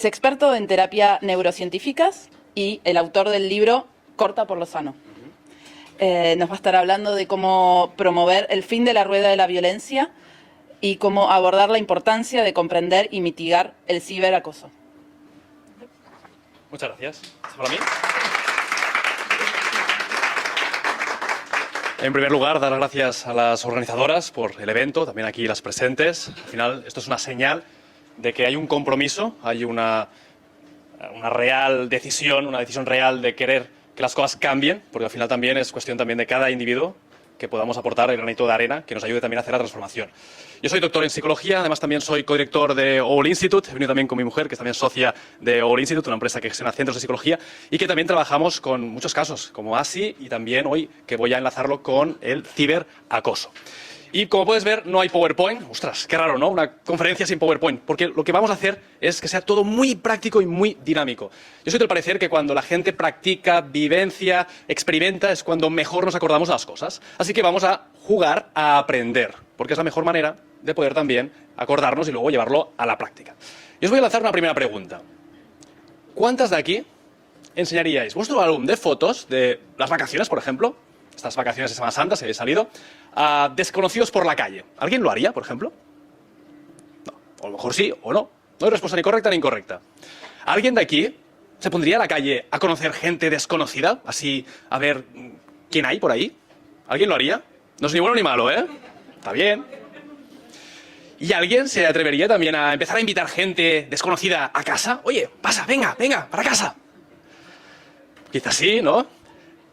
Es experto en terapia neurocientíficas y el autor del libro Corta por lo sano. Nos va a estar hablando de cómo promover el fin de la rueda de la violencia y cómo abordar la importancia de comprender y mitigar el ciberacoso. Muchas gracias. ¿Es para mí? En primer lugar, dar las gracias a las organizadoras por el evento, también aquí las presentes. Al final, esto es una señal de que hay un compromiso, hay una real decisión, una decisión real de querer que las cosas cambien, porque al final también es cuestión también de cada individuo que podamos aportar el granito de arena que nos ayude también a hacer la transformación. Yo soy doctor en psicología, además también soy codirector de All Institute, he venido también con mi mujer, que es también socia de All Institute, una empresa que gestiona centros de psicología, y que también trabajamos con muchos casos, como ASI, y también hoy que voy a enlazarlo con el ciberacoso. Y como puedes ver, no hay PowerPoint. Ostras, qué raro, ¿no? Una conferencia sin PowerPoint. Porque lo que vamos a hacer es que sea todo muy práctico y muy dinámico. Yo soy del parecer que cuando la gente practica, vivencia, experimenta, es cuando mejor nos acordamos de las cosas. Así que vamos a jugar a aprender, porque es la mejor manera de poder también acordarnos y luego llevarlo a la práctica. Y os voy a lanzar una primera pregunta. ¿Cuántas de aquí enseñaríais vuestro álbum de fotos de las vacaciones, por ejemplo? Estas vacaciones de Semana Santa, si habéis salido, a desconocidos por la calle. ¿Alguien lo haría, por ejemplo? No. O a lo mejor sí o no. No hay respuesta ni correcta ni incorrecta. ¿Alguien de aquí se pondría a la calle a conocer gente desconocida? Así, a ver quién hay por ahí. ¿Alguien lo haría? No es ni bueno ni malo, ¿eh? Está bien. ¿Y alguien se atrevería también a empezar a invitar gente desconocida a casa? Oye, pasa, venga, para casa. Quizás sí, ¿no?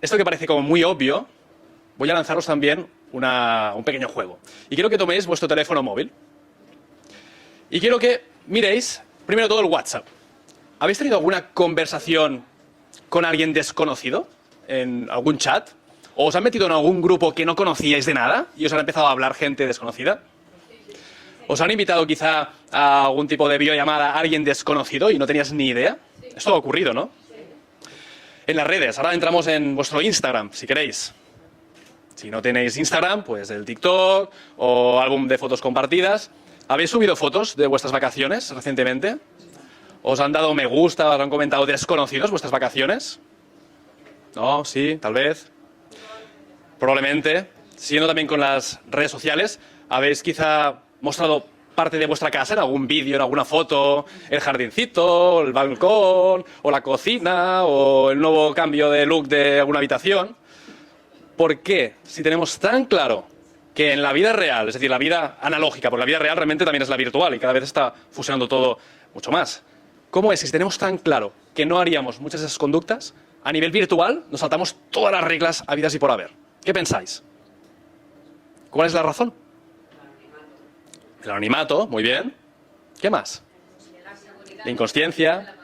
Esto que parece como muy obvio, voy a lanzaros también un pequeño juego. Y quiero que toméis vuestro teléfono móvil. Y quiero que miréis, primero todo, el WhatsApp. ¿Habéis tenido alguna conversación con alguien desconocido en algún chat? ¿O os han metido en algún grupo que no conocíais de nada y os han empezado a hablar gente desconocida? ¿Os han invitado quizá a algún tipo de videollamada a alguien desconocido y no tenías ni idea? Esto ha ocurrido, ¿no? En las redes, ahora entramos en vuestro Instagram, si queréis. Si no tenéis Instagram, pues el TikTok o álbum de fotos compartidas. ¿Habéis subido fotos de vuestras vacaciones recientemente? ¿Os han dado me gusta, os han comentado desconocidos vuestras vacaciones? No, sí, tal vez. Probablemente. Siguiendo también con las redes sociales, ¿habéis quizá mostrado parte de vuestra casa en algún vídeo, en alguna foto, el jardincito, el balcón, o la cocina, o el nuevo cambio de look de alguna habitación? ¿Por qué? Si tenemos tan claro que en la vida real, es decir, la vida analógica, porque la vida real realmente también es la virtual y cada vez está fusionando todo mucho más. ¿Cómo es? Si tenemos tan claro que no haríamos muchas de esas conductas, a nivel virtual nos saltamos todas las reglas habidas y por haber. ¿Qué pensáis? ¿Cuál es la razón? El anonimato, muy bien. ¿Qué más? La inconsciencia,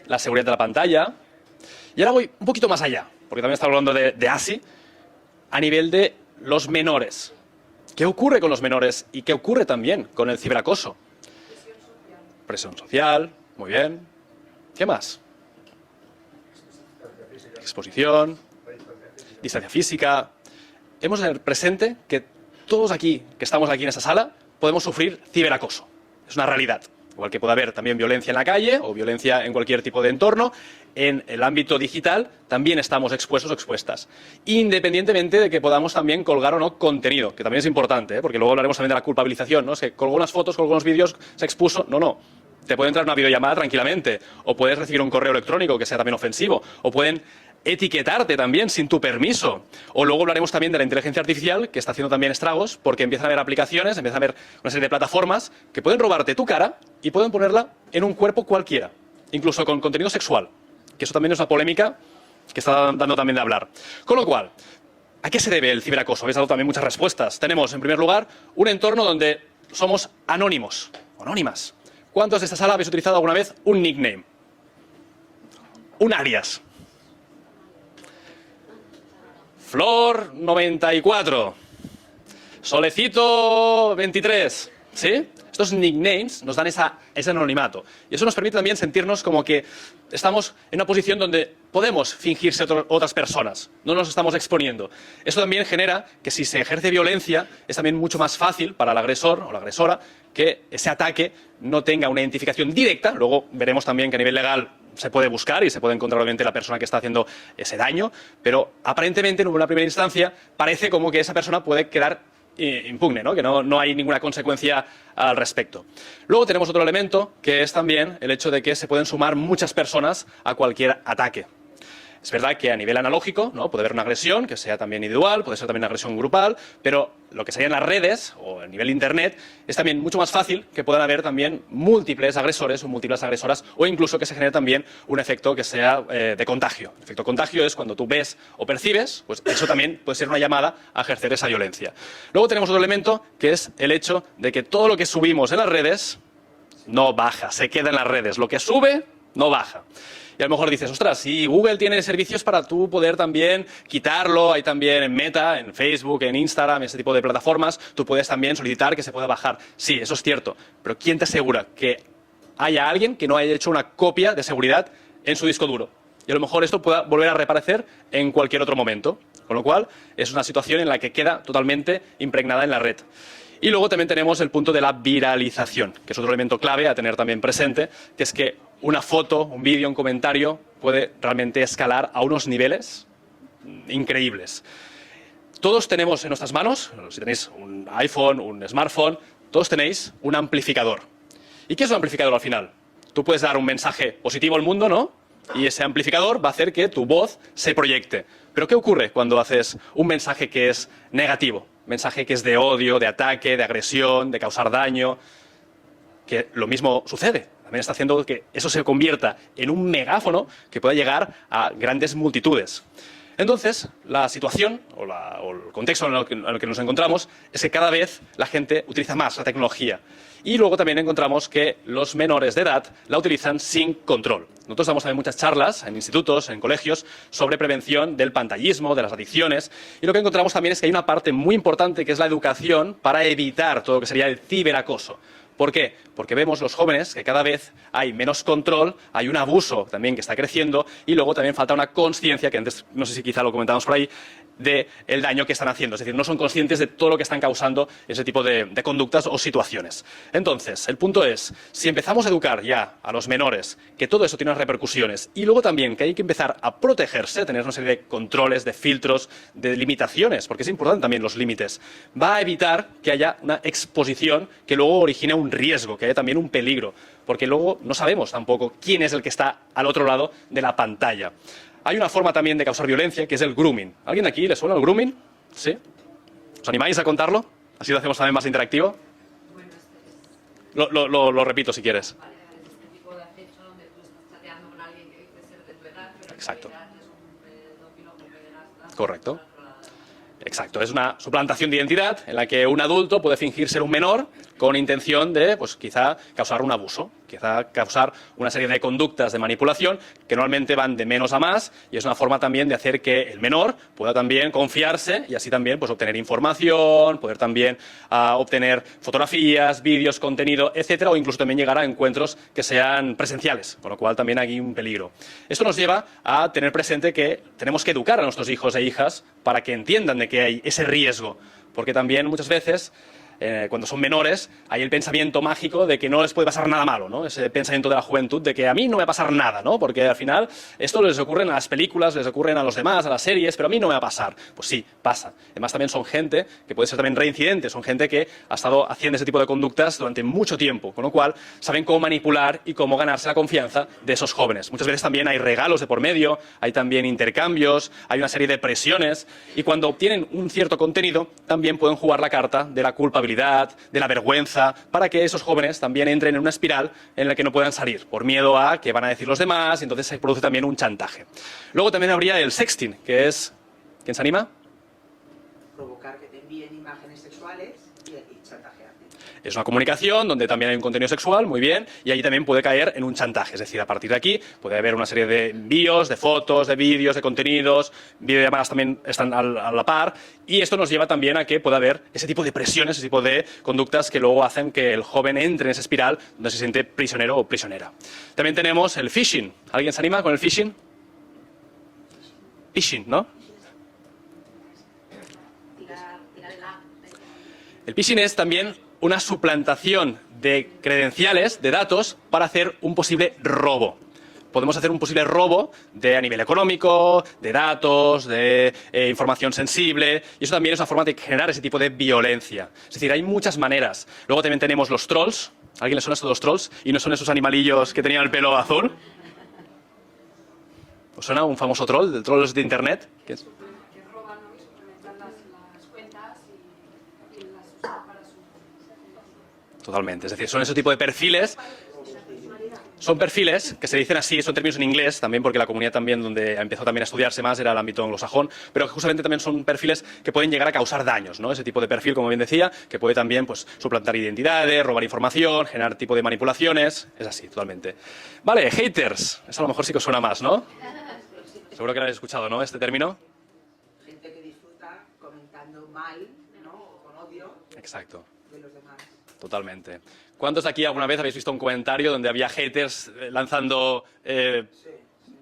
la seguridad de la pantalla. Y ahora voy un poquito más allá, porque también estamos hablando de ASI, a nivel de los menores. ¿Qué ocurre con los menores y qué ocurre también con el ciberacoso? Presión social, muy bien. ¿Qué más? Exposición, distancia física. Hemos de tener presente que todos aquí, que estamos aquí en esta sala, podemos sufrir ciberacoso. Es una realidad. Igual que puede haber también violencia en la calle o violencia en cualquier tipo de entorno, en el ámbito digital también estamos expuestos o expuestas. Independientemente de que podamos también colgar o no contenido, que también es importante, porque luego hablaremos también de la culpabilización, ¿no? Es que colgó unas fotos, colgó unos vídeos, se expuso. No. Te puede entrar una videollamada tranquilamente, o puedes recibir un correo electrónico que sea también ofensivo, o pueden etiquetarte también sin tu permiso. O luego hablaremos también de la inteligencia artificial, que está haciendo también estragos, porque empiezan a haber aplicaciones, empiezan a haber una serie de plataformas que pueden robarte tu cara y pueden ponerla en un cuerpo cualquiera, incluso con contenido sexual, que eso también es una polémica que está dando también de hablar. Con lo cual, ¿a qué se debe el ciberacoso? Habéis dado también muchas respuestas. Tenemos, en primer lugar, un entorno donde somos anónimos, o anónimas. ¿Cuántos de esta sala habéis utilizado alguna vez un nickname? Un alias. Flor 94, Solecito 23, ¿sí? Estos nicknames nos dan ese anonimato. Y eso nos permite también sentirnos como que estamos en una posición donde podemos fingirse otras personas. No nos estamos exponiendo. Eso también genera que si se ejerce violencia, es también mucho más fácil para el agresor o la agresora que ese ataque no tenga una identificación directa. Luego veremos también que a nivel legal se puede buscar y se puede encontrar obviamente la persona que está haciendo ese daño, pero aparentemente en una primera instancia parece como que esa persona puede quedar impugne, ¿no? Que no hay ninguna consecuencia al respecto. Luego tenemos otro elemento que es también el hecho de que se pueden sumar muchas personas a cualquier ataque. Es verdad que a nivel analógico, ¿no?, puede haber una agresión que sea también individual, puede ser también una agresión grupal, pero lo que sería en las redes o a nivel de Internet es también mucho más fácil que puedan haber también múltiples agresores o múltiples agresoras, o incluso que se genere también un efecto que sea de contagio. El efecto contagio es cuando tú ves o percibes, pues eso también puede ser una llamada a ejercer esa violencia. Luego tenemos otro elemento que es el hecho de que todo lo que subimos en las redes no baja, se queda en las redes. Lo que sube no baja. Y a lo mejor dices, ostras, si Google tiene servicios para tú poder también quitarlo, hay también en Meta, en Facebook, en Instagram, ese tipo de plataformas, tú puedes también solicitar que se pueda bajar. Sí, eso es cierto, pero ¿quién te asegura que haya alguien que no haya hecho una copia de seguridad en su disco duro? Y a lo mejor esto pueda volver a reaparecer en cualquier otro momento. Con lo cual, es una situación en la que queda totalmente impregnada en la red. Y luego también tenemos el punto de la viralización, que es otro elemento clave a tener también presente, que es que una foto, un vídeo, un comentario puede realmente escalar a unos niveles increíbles. Todos tenemos en nuestras manos, si tenéis un iPhone, un smartphone, todos tenéis un amplificador. ¿Y qué es un amplificador al final? Tú puedes dar un mensaje positivo al mundo, ¿no? Y ese amplificador va a hacer que tu voz se proyecte. Pero ¿qué ocurre cuando haces un mensaje que es negativo? Un mensaje que es de odio, de ataque, de agresión, de causar daño. Que lo mismo sucede. También está haciendo que eso se convierta en un megáfono que pueda llegar a grandes multitudes. Entonces, la situación o el contexto en el que nos encontramos es que cada vez la gente utiliza más la tecnología. Y luego también encontramos que los menores de edad la utilizan sin control. Nosotros damos también muchas charlas en institutos, en colegios, sobre prevención del pantallismo, de las adicciones. Y lo que encontramos también es que hay una parte muy importante que es la educación para evitar todo lo que sería el ciberacoso. ¿Por qué? Porque vemos los jóvenes que cada vez hay menos control, hay un abuso también que está creciendo y luego también falta una consciencia, que antes no sé si quizá lo comentábamos por ahí, del daño que están haciendo. Es decir, no son conscientes de todo lo que están causando ese tipo de conductas o situaciones. Entonces, el punto es, si empezamos a educar ya a los menores que todo eso tiene unas repercusiones y luego también que hay que empezar a protegerse, tener una serie de controles, de filtros, de limitaciones, porque es importante también los límites, va a evitar que haya una exposición que luego origine un riesgo, que haya también un peligro, porque luego no sabemos tampoco quién es el que está al otro lado de la pantalla. Hay una forma también de causar violencia, que es el grooming. ¿Alguien aquí le suena el grooming? ¿Sí? ¿Os animáis a contarlo? Así lo hacemos también más interactivo. Lo repito si quieres. Vale, es este tipo de acecho donde tú estás chateando con alguien que dice ser de tu edad, pero Exacto. en realidad es un pedófilo o pederasta. Correcto. Exacto, es una suplantación de identidad en la que un adulto puede fingir ser un menor con intención de, pues quizá, causar un abuso, quizá causar una serie de conductas de manipulación que normalmente van de menos a más y es una forma también de hacer que el menor pueda también confiarse y así también pues obtener información, poder también obtener fotografías, vídeos, contenido, etcétera, o incluso también llegar a encuentros que sean presenciales, con lo cual también hay un peligro. Esto nos lleva a tener presente que tenemos que educar a nuestros hijos e hijas para que entiendan de que hay ese riesgo, porque también muchas veces cuando son menores, hay el pensamiento mágico de que no les puede pasar nada malo, ¿no? Ese pensamiento de la juventud de que a mí no me va a pasar nada, ¿no? Porque al final esto les ocurre a las películas, les ocurren a los demás, a las series, pero a mí no me va a pasar. Pues sí, pasa. Además también son gente que puede ser también reincidente, son gente que ha estado haciendo ese tipo de conductas durante mucho tiempo, con lo cual saben cómo manipular y cómo ganarse la confianza de esos jóvenes. Muchas veces también hay regalos de por medio, hay también intercambios, hay una serie de presiones y cuando obtienen un cierto contenido también pueden jugar la carta de la culpabilidad, de la vergüenza, para que esos jóvenes también entren en una espiral en la que no puedan salir, por miedo a qué van a decir los demás, y entonces se produce también un chantaje. Luego también habría el sexting, que es... ¿Quién se anima? Provocar que te envíen imágenes sexuales y chantajearte. Es una comunicación donde también hay un contenido sexual, muy bien, y ahí también puede caer en un chantaje. Es decir, a partir de aquí puede haber una serie de envíos, de fotos, de vídeos, de contenidos, videollamadas también están a la par, y esto nos lleva también a que pueda haber ese tipo de presiones, ese tipo de conductas que luego hacen que el joven entre en esa espiral donde se siente prisionero o prisionera. También tenemos el phishing. ¿Alguien se anima con el phishing? Phishing, ¿no? El phishing es también una suplantación de credenciales, de datos, para hacer un posible robo. Podemos hacer un posible robo a nivel económico, de datos, de información sensible, y eso también es una forma de generar ese tipo de violencia. Es decir, hay muchas maneras. Luego también tenemos los trolls. ¿A alguien le suena esto de los trolls? ¿Y no son esos animalillos que tenían el pelo azul? ¿Os suena un famoso troll, de trolls de internet? ¿Qué es? Que roban, ¿no? Y suplementan las cuentas y las usan para su... Totalmente. Es decir, son ese tipo de perfiles. Son perfiles que se dicen así, son términos en inglés, también porque la comunidad también donde empezó también a estudiarse más era el ámbito anglosajón, pero que justamente también son perfiles que pueden llegar a causar daños, ¿no? Ese tipo de perfil, como bien decía, que puede también pues, suplantar identidades, robar información, generar tipo de manipulaciones, es así, totalmente. Vale, haters, eso a lo mejor sí que os suena más, ¿no? Seguro que lo habéis escuchado, ¿no? Este término. Gente que disfruta comentando mal, ¿no? O con odio Exacto. de los demás. Totalmente. ¿Cuántos de aquí alguna vez habéis visto un comentario donde había haters lanzando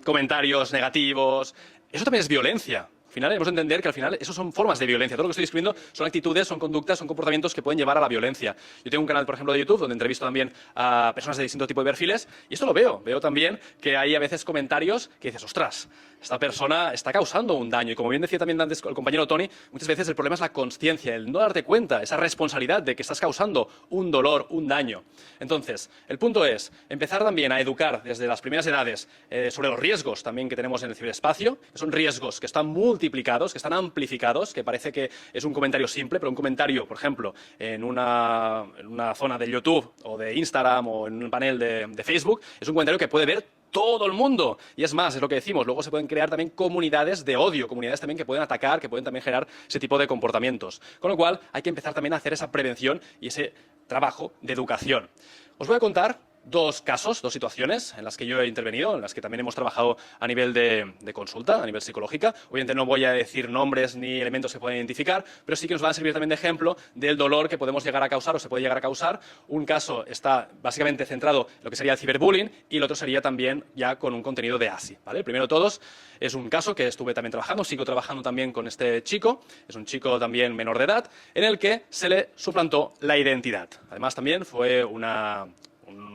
comentarios negativos? Eso también es violencia. Al final debemos entender que al final eso son formas de violencia. Todo lo que estoy describiendo son actitudes, son conductas, son comportamientos que pueden llevar a la violencia. Yo tengo un canal, por ejemplo, de YouTube donde entrevisto también a personas de distinto tipo de perfiles y esto lo veo. Veo también que hay a veces comentarios que dices, ostras, esta persona está causando un daño. Y como bien decía también antes el compañero Tony, muchas veces el problema es la consciencia, el no darte cuenta, esa responsabilidad de que estás causando un dolor, un daño. Entonces, el punto es empezar también a educar desde las primeras edades sobre los riesgos también que tenemos en el ciberespacio, que son riesgos que están multiplicados, que están amplificados, que parece que es un comentario simple, pero un comentario, por ejemplo, en una zona de YouTube o de Instagram o en un panel de Facebook, es un comentario que puede ver todo el mundo. Y es más, es lo que decimos, luego se pueden crear también comunidades de odio, comunidades también que pueden atacar, que pueden también generar ese tipo de comportamientos. Con lo cual, hay que empezar también a hacer esa prevención y ese trabajo de educación. Os voy a contar dos casos, dos situaciones en las que yo he intervenido, en las que también hemos trabajado a nivel de consulta, a nivel psicológica. Obviamente no voy a decir nombres ni elementos que pueden identificar, pero sí que nos van a servir también de ejemplo del dolor que podemos llegar a causar o se puede llegar a causar. Un caso está básicamente centrado en lo que sería el ciberbullying y el otro sería también ya con un contenido de ASI, ¿vale? El primero de todos es un caso que estuve también trabajando, sigo trabajando también con este chico, es un chico también menor de edad, en el que se le suplantó la identidad. Además también fue un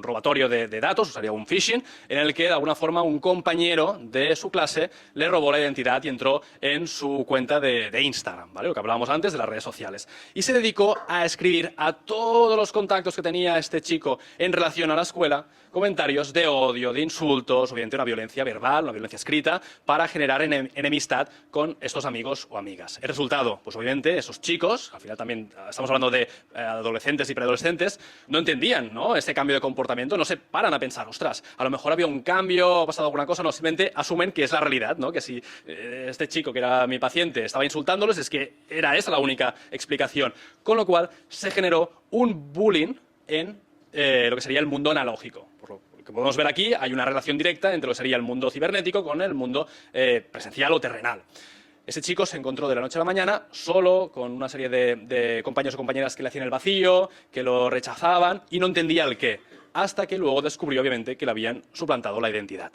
robatorio de datos, usaría un phishing, en el que de alguna forma un compañero de su clase le robó la identidad y entró en su cuenta de Instagram, ¿vale? Lo que hablábamos antes de las redes sociales. Y se dedicó a escribir a todos los contactos que tenía este chico en relación a la escuela comentarios de odio, de insultos, obviamente una violencia verbal, una violencia escrita, para generar enemistad con estos amigos o amigas. El resultado, pues obviamente esos chicos, al final también estamos hablando de adolescentes y preadolescentes, no entendían, ¿no?, ese cambio de comportamiento, no se paran a pensar, ostras, a lo mejor había un cambio, ha pasado alguna cosa, no, simplemente asumen que es la realidad, ¿no?, que si este chico que era mi paciente estaba insultándolos, es que era esa la única explicación. Con lo cual se generó un bullying en lo que sería el mundo analógico. Por lo que podemos ver aquí, hay una relación directa entre lo que sería el mundo cibernético con el mundo presencial o terrenal. Ese chico se encontró de la noche a la mañana solo, con una serie de compañeros o compañeras que le hacían el vacío, que lo rechazaban y no entendía el qué, hasta que luego descubrió, obviamente, que le habían suplantado la identidad.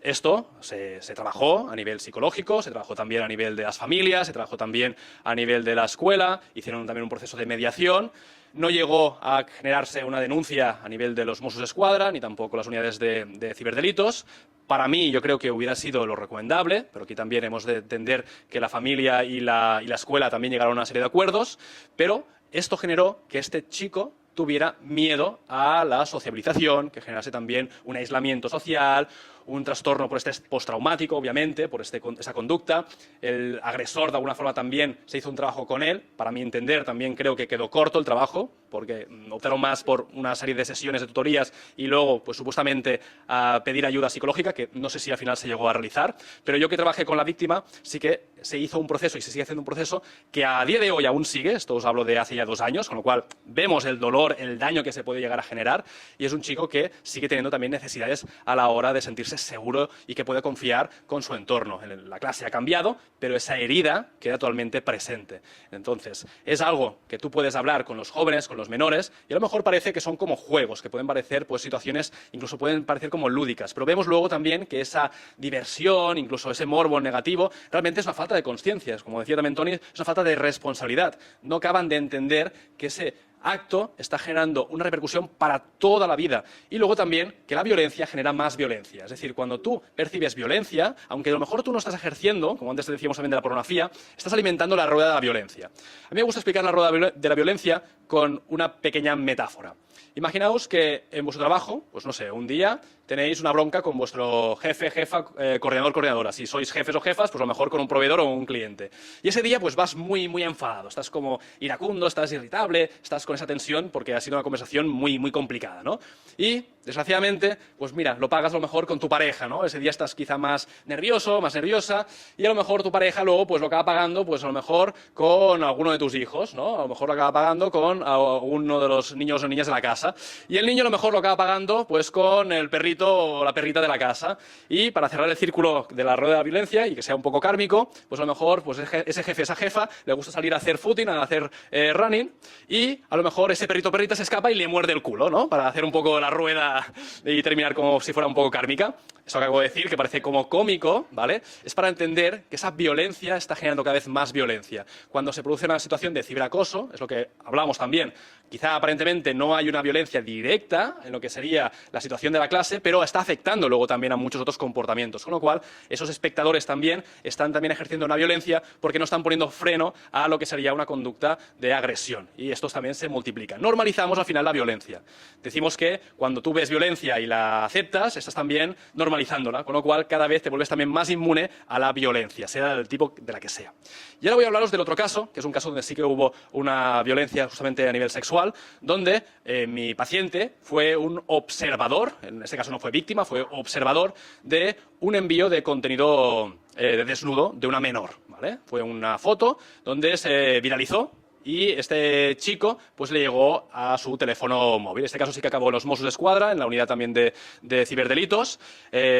Esto se trabajó a nivel psicológico, se trabajó también a nivel de las familias, se trabajó también a nivel de la escuela, hicieron también un proceso de mediación. No llegó a generarse una denuncia a nivel de los Mossos d'Esquadra, ni tampoco las unidades de ciberdelitos. Para mí, yo creo que hubiera sido lo recomendable, pero aquí también hemos de entender que la familia y la escuela también llegaron a una serie de acuerdos, pero esto generó que este chico tuviera miedo a la sociabilización, que generase también un aislamiento social, un trastorno por estrés postraumático, obviamente, por esa conducta. El agresor, de alguna forma, también se hizo un trabajo con él. Para mi entender, también creo que quedó corto el trabajo, porque optaron más por una serie de sesiones de tutorías y luego, pues supuestamente, a pedir ayuda psicológica, que no sé si al final se llegó a realizar. Pero yo que trabajé con la víctima, sí que se hizo un proceso y se sigue haciendo un proceso que a día de hoy aún sigue. Esto os hablo de hace ya 2 años, con lo cual vemos el dolor, el daño que se puede llegar a generar. Y es un chico que sigue teniendo también necesidades a la hora de sentirse seguro y que puede confiar con su entorno. La clase ha cambiado, pero esa herida queda totalmente presente. Entonces, es algo que tú puedes hablar con los jóvenes, con los menores, y a lo mejor parece que son como juegos, que pueden parecer pues situaciones, incluso pueden parecer como lúdicas, pero vemos luego también que esa diversión, incluso ese morbo negativo, realmente es una falta de conciencia. Como decía también Tony, es una falta de responsabilidad. No acaban de entender que ese acto está generando una repercusión para toda la vida. Y luego también que la violencia genera más violencia. Es decir, cuando tú percibes violencia, aunque a lo mejor tú no estás ejerciendo, como antes decíamos también de la pornografía, estás alimentando la rueda de la violencia. A mí me gusta explicar la rueda de la violencia con una pequeña metáfora. Imaginaos que en vuestro trabajo, pues no sé, un día tenéis una bronca con vuestro jefe, jefa, coordinador, coordinadora. Si sois jefes o jefas, pues a lo mejor con un proveedor o un cliente. Y ese día pues vas muy enfadado, estás como iracundo, estás irritable, estás con esa tensión porque ha sido una conversación muy complicada, ¿no? Y, desgraciadamente, pues mira, lo pagas a lo mejor con tu pareja, ¿no? Ese día estás quizá más nervioso, más nerviosa, y a lo mejor tu pareja luego pues lo acaba pagando, pues a lo mejor con alguno de tus hijos, ¿no? A lo mejor lo acaba pagando con uno de los niños o niñas de la casa. Y el niño a lo mejor lo acaba pagando pues con el perrito o la perrita de la casa. Y para cerrar el círculo de la rueda de la violencia y que sea un poco kármico, pues a lo mejor pues ese jefe, esa jefa, le gusta salir a hacer footing, a hacer running, y a lo mejor ese perrito o perrita se escapa y le muerde el culo, ¿no? Para hacer un poco la rueda y terminar como si fuera un poco kármica. Eso que acabo de decir, que parece como cómico, ¿vale? Es para entender que esa violencia está generando cada vez más violencia. Cuando se produce una situación de ciberacoso, es lo que hablamos también, quizá aparentemente no hay una violencia directa en lo que sería la situación de la clase, pero está afectando luego también a muchos otros comportamientos. Con lo cual, esos espectadores también están también ejerciendo una violencia porque no están poniendo freno a lo que sería una conducta de agresión. Y estos también se multiplican. Normalizamos al final la violencia. Decimos que cuando tú ves violencia y la aceptas, estás también normalizándola, con lo cual cada vez te vuelves también más inmune a la violencia, sea del tipo de la que sea. Y ahora voy a hablaros del otro caso, que es un caso donde sí que hubo una violencia justamente a nivel sexual, donde mi paciente fue un observador, en este caso no fue víctima, fue observador de un envío de contenido de desnudo de una menor, ¿vale? Fue una foto donde se viralizó y este chico pues le llegó a su teléfono móvil. En este caso sí que acabó en los Mossos d'Esquadra, en la unidad también de ciberdelitos.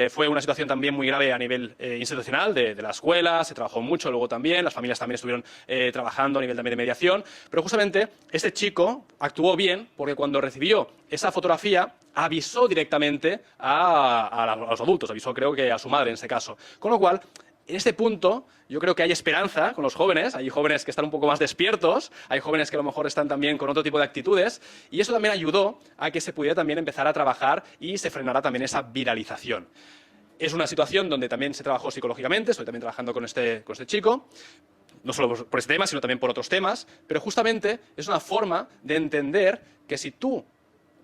Fue una situación también muy grave a nivel institucional de la escuela, se trabajó mucho luego también, las familias también estuvieron trabajando a nivel también de mediación, pero justamente este chico actuó bien porque cuando recibió esa fotografía avisó directamente a los adultos, avisó creo que a su madre en este caso. Con lo cual, en este punto, yo creo que hay esperanza con los jóvenes, hay jóvenes que están un poco más despiertos, hay jóvenes que a lo mejor están también con otro tipo de actitudes, y eso también ayudó a que se pudiera también empezar a trabajar y se frenara también esa viralización. Es una situación donde también se trabajó psicológicamente, estoy también trabajando con este chico, no solo por este tema, sino también por otros temas, pero justamente es una forma de entender que si tú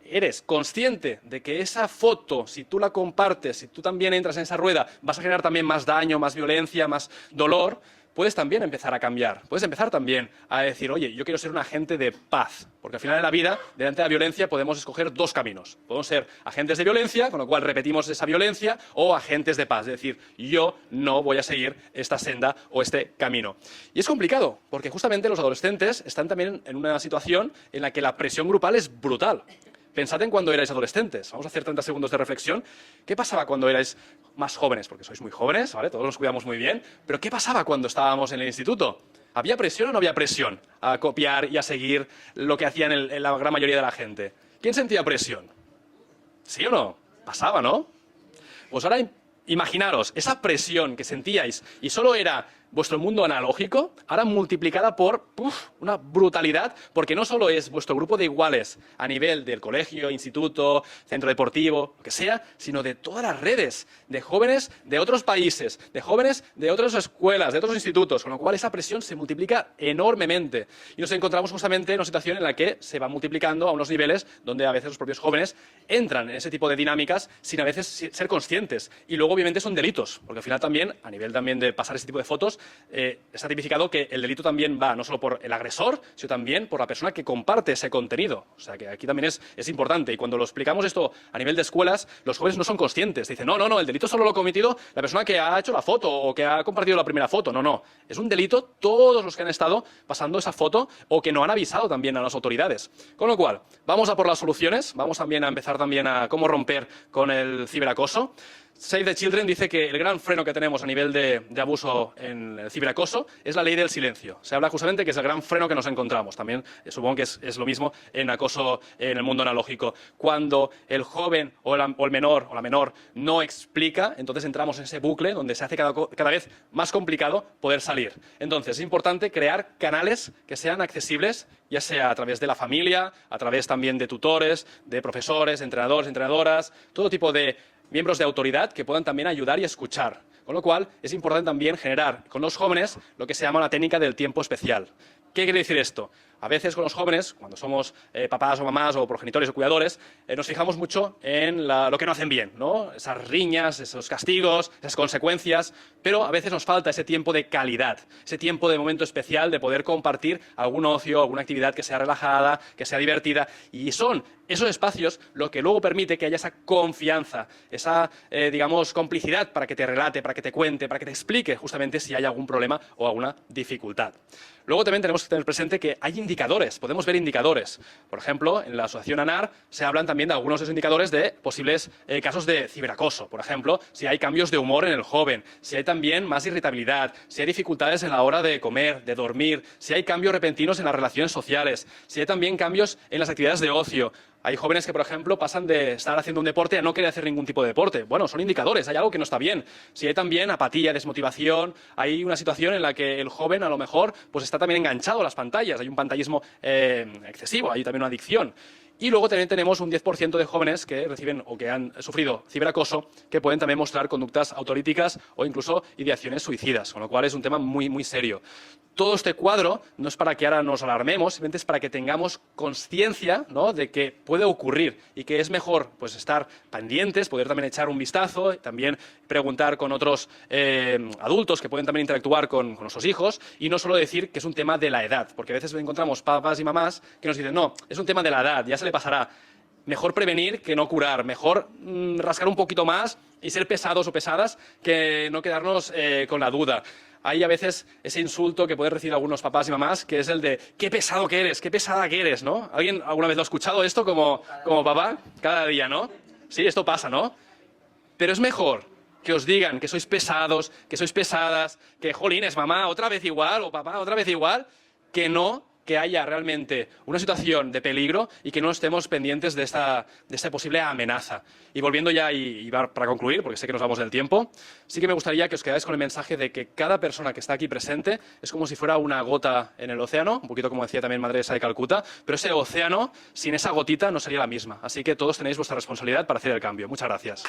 eres consciente de que esa foto, si tú la compartes, si tú también entras en esa rueda, vas a generar también más daño, más violencia, más dolor, puedes también empezar a cambiar. Puedes empezar también a decir, oye, yo quiero ser un agente de paz. Porque al final de la vida, delante de la violencia, podemos escoger dos caminos. Podemos ser agentes de violencia, con lo cual repetimos esa violencia, o agentes de paz. Es decir, yo no voy a seguir esta senda o este camino. Y es complicado, porque justamente los adolescentes están también en una situación en la que la presión grupal es brutal. Pensad en cuando erais adolescentes. Vamos a hacer 30 segundos de reflexión. ¿Qué pasaba cuando erais más jóvenes? Porque sois muy jóvenes, ¿vale? Todos nos cuidamos muy bien. Pero ¿qué pasaba cuando estábamos en el instituto? ¿Había presión o no había presión a copiar y a seguir lo que hacían la gran mayoría de la gente? ¿Quién sentía presión? ¿Sí o no? Pasaba, ¿no? Pues ahora imaginaros esa presión que sentíais y solo era vuestro mundo analógico, ahora multiplicada por una brutalidad, porque no solo es vuestro grupo de iguales a nivel del colegio, instituto, centro deportivo, lo que sea, sino de todas las redes, de jóvenes de otros países, de jóvenes de otras escuelas, de otros institutos, con lo cual esa presión se multiplica enormemente. Y nos encontramos justamente en una situación en la que se va multiplicando a unos niveles donde a veces los propios jóvenes entran en ese tipo de dinámicas sin a veces ser conscientes. Y luego, obviamente, son delitos, porque al final también, a nivel también de pasar ese tipo de fotos, está tipificado que el delito también va no solo por el agresor, sino también por la persona que comparte ese contenido. O sea, que aquí también es importante. Y cuando lo explicamos esto a nivel de escuelas, los jóvenes no son conscientes. Dicen, no, el delito solo lo ha cometido la persona que ha hecho la foto o que ha compartido la primera foto. No. Es un delito todos los que han estado pasando esa foto o que no han avisado también a las autoridades. Con lo cual, vamos a por las soluciones. Vamos también a empezar también a cómo romper con el ciberacoso. Save the Children dice que el gran freno que tenemos a nivel de abuso en el ciberacoso es la ley del silencio. Se habla justamente que es el gran freno que nos encontramos. También supongo que es lo mismo en acoso en el mundo analógico. Cuando el joven o el menor o la menor no explica, entonces entramos en ese bucle donde se hace cada vez más complicado poder salir. Entonces es importante crear canales que sean accesibles, ya sea a través de la familia, a través también de tutores, de profesores, entrenadores, entrenadoras, todo tipo de miembros de autoridad que puedan también ayudar y escuchar. Con lo cual, es importante también generar con los jóvenes lo que se llama la técnica del tiempo especial. ¿Qué quiere decir esto? A veces con los jóvenes, cuando somos papás o mamás o progenitores o cuidadores, nos fijamos mucho en lo que no hacen bien, ¿no? Esas riñas, esos castigos, esas consecuencias, pero a veces nos falta ese tiempo de calidad, ese tiempo de momento especial de poder compartir algún ocio, alguna actividad que sea relajada, que sea divertida, y son esos espacios lo que luego permite que haya esa confianza, esa, digamos, complicidad para que te relate, para que te cuente, para que te explique justamente si hay algún problema o alguna dificultad. Luego también tenemos que tener presente que hay indicadores, podemos ver indicadores. Por ejemplo, en la asociación ANAR se hablan también de algunos de esos indicadores de posibles casos de ciberacoso. Por ejemplo, si hay cambios de humor en el joven, si hay también más irritabilidad, si hay dificultades en la hora de comer, de dormir, si hay cambios repentinos en las relaciones sociales, si hay también cambios en las actividades de ocio. Hay jóvenes que, por ejemplo, pasan de estar haciendo un deporte a no querer hacer ningún tipo de deporte. Bueno, son indicadores, hay algo que no está bien. Si hay también apatía, desmotivación, hay una situación en la que el joven a lo mejor pues está también enganchado a las pantallas, hay un pantallismo excesivo, hay también una adicción. Y luego también tenemos un 10% de jóvenes que reciben o que han sufrido ciberacoso que pueden también mostrar conductas autolíticas o incluso ideaciones suicidas, con lo cual es un tema muy, muy serio. Todo este cuadro no es para que ahora nos alarmemos, simplemente es para que tengamos conciencia, ¿no?, de que puede ocurrir y que es mejor pues estar pendientes, poder también echar un vistazo, también preguntar con otros adultos que pueden también interactuar con nuestros hijos y no solo decir que es un tema de la edad, porque a veces encontramos papás y mamás que nos dicen no, es un tema de la edad, ya se le pasará. Mejor prevenir que no curar, mejor rascar un poquito más y ser pesados o pesadas que no quedarnos con la duda. Hay a veces ese insulto que pueden recibir algunos papás y mamás, que es el de qué pesado que eres, qué pesada que eres, ¿no? ¿Alguien alguna vez lo ha escuchado esto como papá? Cada día, ¿no? Sí, esto pasa, ¿no? Pero es mejor que os digan que sois pesados, que sois pesadas, que jolines, mamá, otra vez igual, o papá, otra vez igual, que no que haya realmente una situación de peligro y que no estemos pendientes de esta posible amenaza. Y volviendo ya, y para concluir, porque sé que nos vamos del tiempo, sí que me gustaría que os quedáis con el mensaje de que cada persona que está aquí presente es como si fuera una gota en el océano, un poquito como decía también Madre Teresa de Calcuta, pero ese océano, sin esa gotita, no sería la misma. Así que todos tenéis vuestra responsabilidad para hacer el cambio. Muchas gracias.